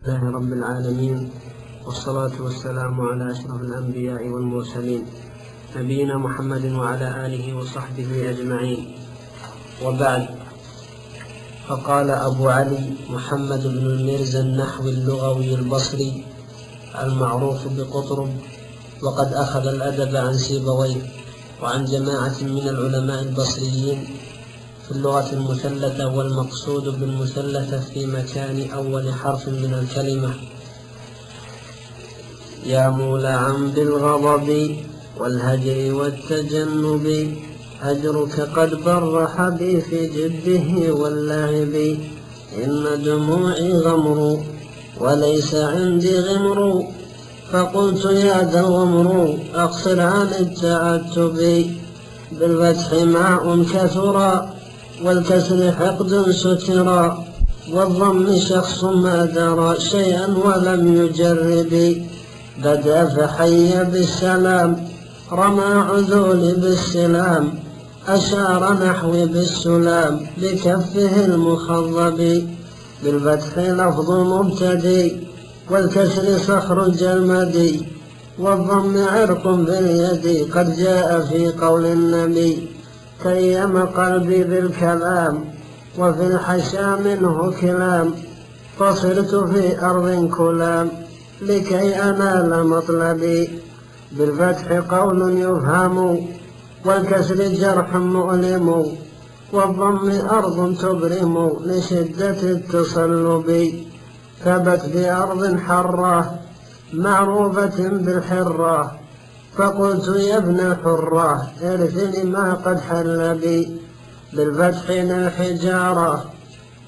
لله رب العالمين، والصلاة والسلام على أشرف الأنبياء والمرسلين نبينا محمد وعلى آله وصحبه أجمعين، وبعد. فقال أبو علي محمد بن المرزا النحوي اللغوي البصري المعروف بقطرب، وقد أخذ الأدب عن سيبويه وعن جماعة من العلماء البصريين في اللغة المثلثة، والمقصود بالمثلثة في مكان أول حرف من الكلمة. يا مولعا بالغضب والهجر والتجنب، هجرك قد برح بي في جده واللهب، إن دموعي غمر وليس عندي غمر، فقلت يا ذا الغمر أقصر عن التعتب، بالفتح ماء كثرا والكسر حقد سترا، والضم شخص ما درى شيئا ولم يجرب، بدا فحي بالسلام رمى عذولي بالسلام، أشار نحوي بالسلام بكفه المخضب، بالفتح لفظ مبتدي والكسر صخر الجلمدي، والضم عرق باليد قد جاء في قول النبي، تيم قلبي بالكلام وفي الحشا منه كلام، فصرت في أرض كلام لكي أنال مطلبي، بالفتح قول يفهم والكسر جرح مؤلم، والضم أرض تبرم لشدة التصلب، ثبت بأرض حرة معروفة بالحرة، فقلت يا ابن الحرة ارثني ما قد حل بي، بالفتح للحجارة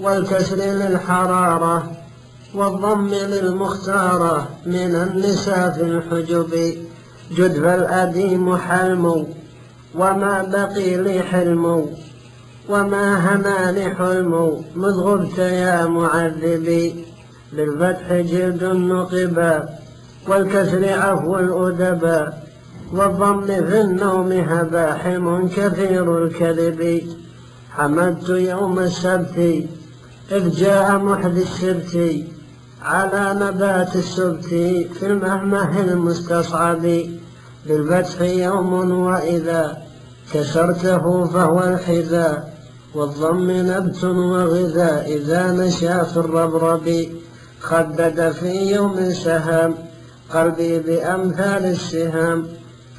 والكسر للحرارة، والضم للمختارة من النساء في الحجب، جد فالأديم حلم وما بقي لي حلم، وما هناني حلم مذ غبت يا معذبي، بالفتح جلد النقبا والكسر عفو الأدبا، والضم في النوم هباحم كثير الكذب، حمدت يوم السبت إذ جاء محدي السبت، على نبات السبت في المهمه المستصعب، بالفتح يوم وإذا كسرته فهو الحذاء، والضم نبت وغذاء إذا نشا في الربرب، خدد في يوم سهام قلبي بأمثال السهام،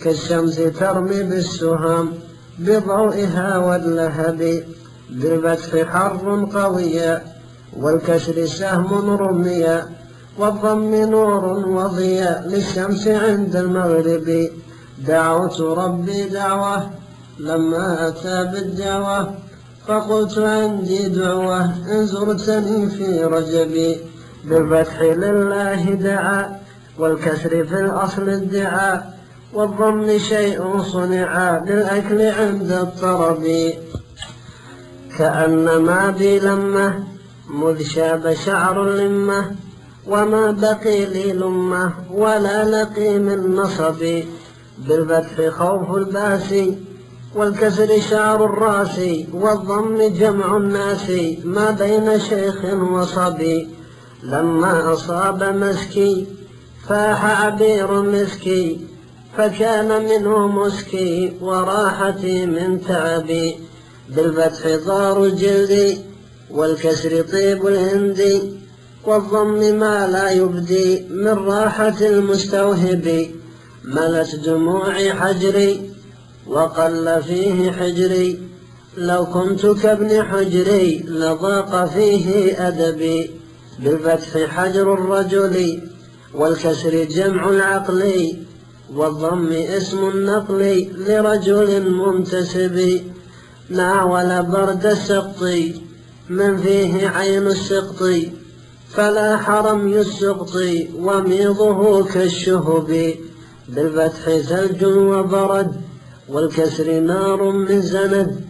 كالشمس ترمي بالسهام بضوئها واللهب، بالفتح حر قويا والكسر سهم رميا، والضم نور وضياء للشمس عند المغرب، دعوت ربي دعوة لما أتى بالدعوة، فقلت عندي دعوة إن زرتني في رجبي، بالفتح لله دعا والكسر في الأصل ادعاء، والضم شيء صنع للأكل عند الطرب، كأنما بي لمة مذ شاب شعر اللمة، وما بقي لي لمة ولا لقي من نصب، بالفتح خوف الباس والكسر شعر الراس، والضم جمع الناس ما بين شيخ وصبي، لما أصاب مسكي فاح عبير مسكي، فكان منه مسكي وراحتي من تعبي، بالفتح ضار جلدي والكسر طيب الهندي، والضم ما لا يبدي من راحة المستوهب، ملت دموعي حجري وقل فيه حجري، لو كنت كابن حجري لضاق فيه أدبي، بالفتح حجر الرجل والكسر جمع العقل، والضم اسم النقل لرجل منتسب، ناول برد السقط من فيه عين السقط، فلا حرم السقط وميضه كالشهب، بالفتح ثلج وبرد والكسر نار من زند،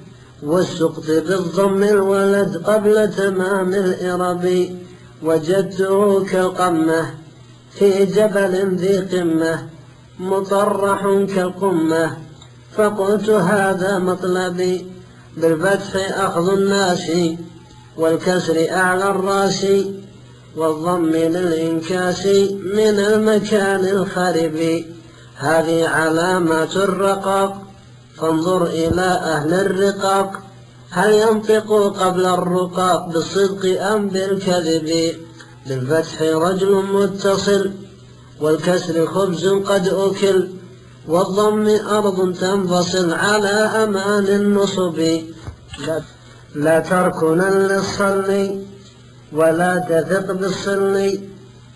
والسقط بالضم الولد قبل تمام الإرب، وجدته كالقمة في جبل ذي قمة مطرح كالقمة، فقلت هذا مطلبي، بالفتح أخذ الناس والكسر أعلى الراس، والضم للإنكاس من المكان الخرب. هذه علامات الرقاق، فانظر إلى أهل الرقاق، هل ينطق قبل الرقاق بالصدق أم بالكذب؟ بالفتح رجل متصل، والكسر خبز قد أكل، والضم أرض تنفصل على أمان النصب. لا تركنا للصلي ولا تثق بالصلي،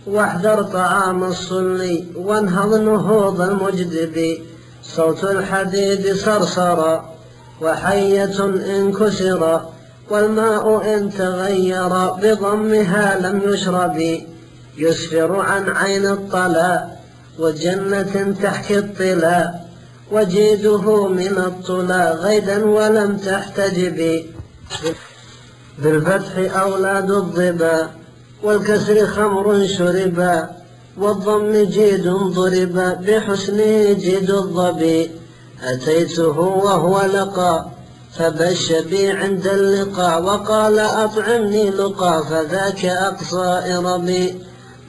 واحذر طعام الصلي وانهض نهوض المجدب. صوت الحديد صرصر وحية إن كسر، والماء إن تغير بضمها لم يشرب. يسفر عن عين الطلا وجنة تحكي الطلا، وجيده من الطلا غيدا ولم تحتجب. بالفتح أولاد الضبا، والكسر خمر شربا، والضم جيد ضربا بحسنه جيد الضبي. أتيته وهو لقى فبش بي عند اللقاء، وقال أطعمني لقى فذاك أقصى إربي.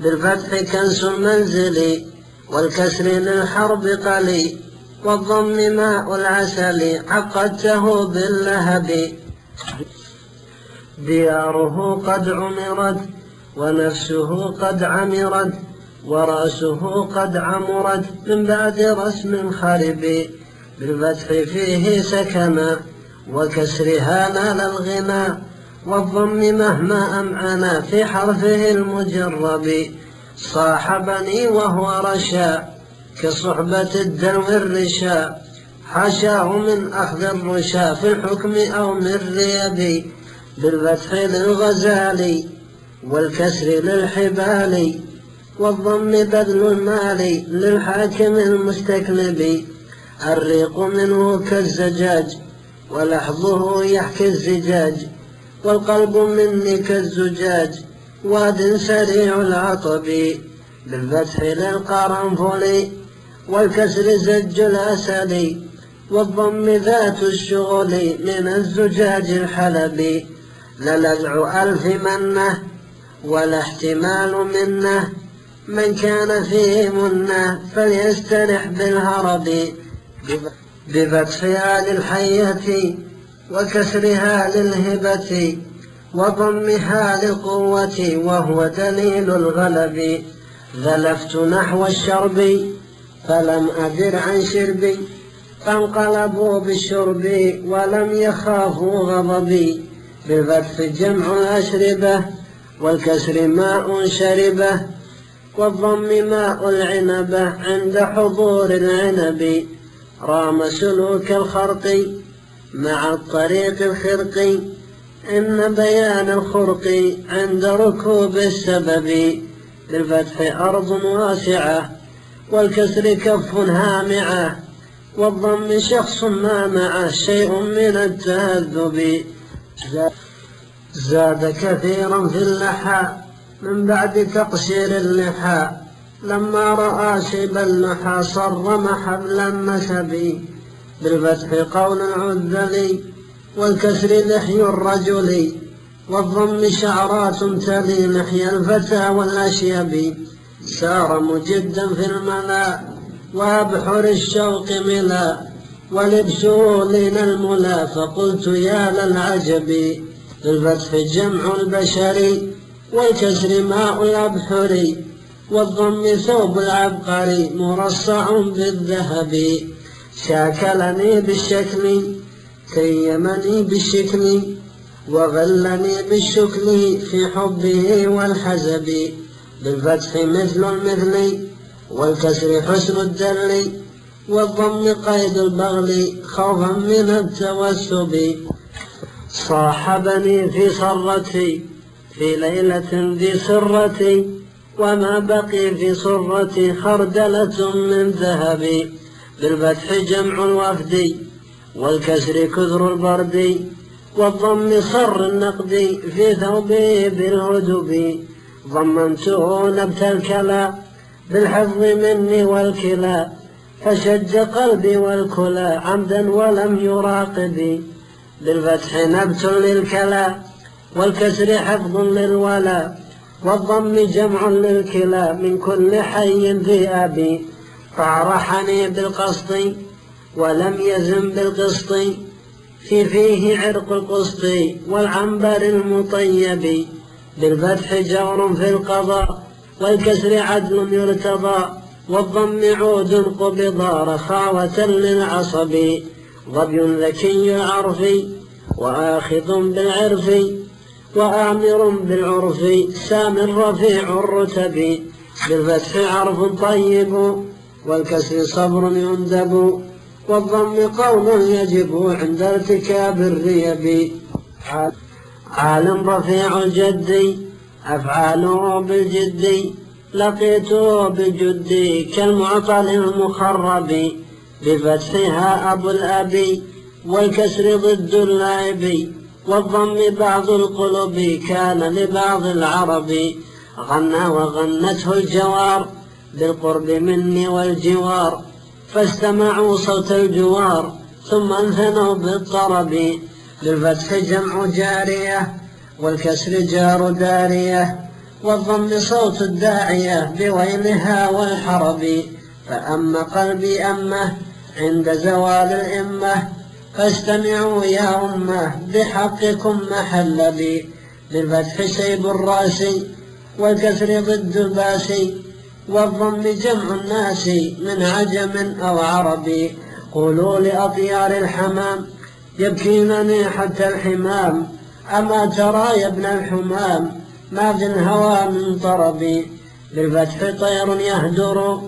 بالفتح كنس المنزل، والكسر للحرب قلي، والضم ماء العسل عقدته باللهب. دياره قد عمرت ونفسه قد عمرت، ورأسه قد عمرت من بعد رسم خرب. بالفتح فيه سكنا، وكسرها نال الغنى، والضم مهما أمعنا في حرفه المجرب. صاحبني وهو رشا كصحبة الدلو الرشا، حاشاه من أخذ الرشا في الحكم أو من ريب. بالفتح للغزال، والكسر للحبال، والضم بذل المال للحاكم المستكلب. الريق منه كالزجاج، ولحظه يحكي الزجاج، والقلب مني كالزجاج، واد سريع العطب. بالفتح للقرنفل، والكسر زج الأسد، والضم ذات الشغل من الزجاج الحلبي. للذع ألف منه ولا احتمال منه، من كان فيه منه فليسترح بالهرب. بفتحها للحية، وكسرها للهبة، وضمها للقوة، وهو دليل الغلب. ذلفت نحو الشرب فلم أدر عن شربي، فانقلبوا بالشرب ولم يخافوا غضبي. بالفتح جمع الأشربة، والكسر ماء شربه، والضم ماء العنبة عند حضور العنب. رام سلوك الخرق مع الطريق الخرق، إن بيان الخرق عند ركوب السبب. بالفتح أرض واسعة، والكسر كف هامعة، والضم شخص ما معه شيء من التهذب. زاد كثيرا في اللحى من بعد تقصير اللحى، لما رأى شيب اللحى صرم حبل النسب. بالفتح قول العذل، والكسر لحي الرجل، والضم شعرات تلي لحي الفتى والأشيب. سار مجدا في الملا، وأبحر الشوق ملا، ولبسه لين الملا، فقلت يا للعجب. بالفتح جمع البشري، والكسر ماء الأبحر، والضم ثوب العبقري مرصع بالذهب. شاكلني بالشكل كيمني بالشكل، وغلني بالشكل في حبه والحزب. بالفتح مثل المثل، والكسر حسن الدل، والضم قيد البغل خوفا من التوسب. صاحبني في صرتي في ليلة ذي سرتي، وما بقي في صرتي خردلة من ذهب. بالفتح جمع الوفد، والكسر كثر البرد، والضم صر النقد في ثوبه بالهدب. ضمنته نبت الكلا بالحفظ مني والكلا، فشج قلبي والكلا عمدا ولم يراقب. بالفتح نبت للكلا، والكسر حفظ للولا، والضم جمع للكلى من كل حي ذي أبي، فعرحني بالقسط ولم يزم بالقسط، فيه عرق القسط والعنبر المطيب، بالفتح جور في القضاء والكسر عدل يرتضى، والضم عود قبضا رخاوة للعصب، ظبي ذكي العرف وآخذ بالعرف، وآمر بالعرف سام رفيع الرتب، بالفتح عرف طيب والكسر صبر يندب، والضم قول يجب عند ارتكاب الريب، عالم رفيع الجد أفعاله بالجد، لقيته بالجد كالمعطل المخرب، بفتحها أبو الأبي والكسر ضد اللائب، والضم بعض القلوب كان لبعض العرب، غنى وغنته الجوار بالقرب مني والجوار، فاستمعوا صوت الجوار ثم انثنوا بالطرب، بالفتح جمع جارية والكسر جار دارية، والضم صوت الداعية بويلها والحرب، فأما قلبي أمه عند زوال الإمة، فاستمعوا يا أمه بحقكم محل بي، بالفتح شيب الراس والكسر ضد الباس، والضم جمع الناس من عجم أو عربي، قولوا لأطيار الحمام يبكينني حتى الحمام، أما ترى يا ابن الحمام ما في الهوى من طربي، بالفتح طير يهدر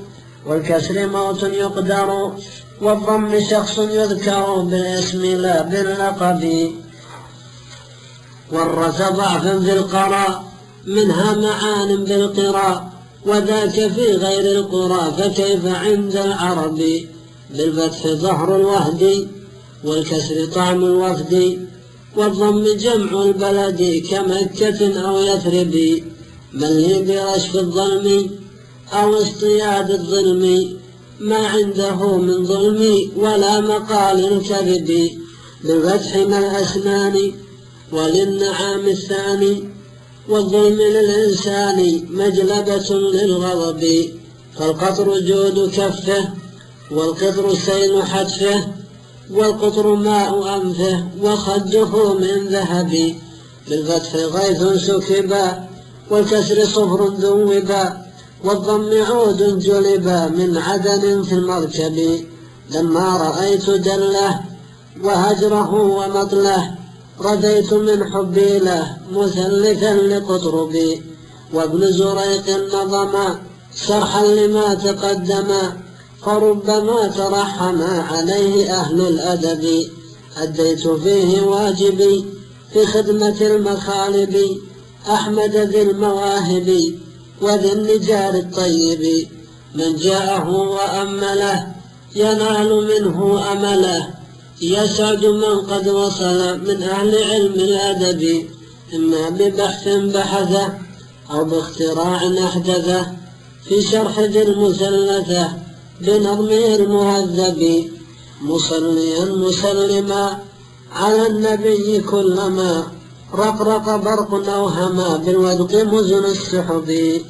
والكسر موت يقدر، والضم شخص يذكر بالاسم لا باللقب، والرث ضعف في القراء منها معان بالقراء، وذاك في غير القرى فكيف عند العرب، بالفتح ظهر الوهد والكسر طعم الوفد، والضم جمع البلد كمكة أو يثرب، من لي برشف الظلم أو اصطياد الظلم، ما عنده من ظلم ولا مقال الكذب، بالفتح ما الأسنان وللنعام الثاني، والظلم للإنسان مجلبة للغضب، فالقطر جود كفه والقطر سيل حتفه، والقطر ماء أنفه وخده من ذهب، بالفتح غيث سكبا والكسر صفر ذوبا، والضم عود جلبا من عدن في المركب، لما رأيت دله وهجره ومطله، رديت من حبي له مثلثا لقطربي، وابن زريق نظم شرحا لما تقدم، فربما ترحم عليه أهل الأدب، أديت فيه واجبي في خدمة المخالب، أحمد ذي المواهب وذي النجار الطيب، من جاءه وأمله ينال منه أمله، يسعد من قد وصل من أهل علم الأدب، إما ببحث بحثه أو باختراع أحدثه، في شرح ذي المثلثة بنظمه المهذب، مصليا مسلما على النبي كلما رقرق برق أوهما بالودق مزن السحب.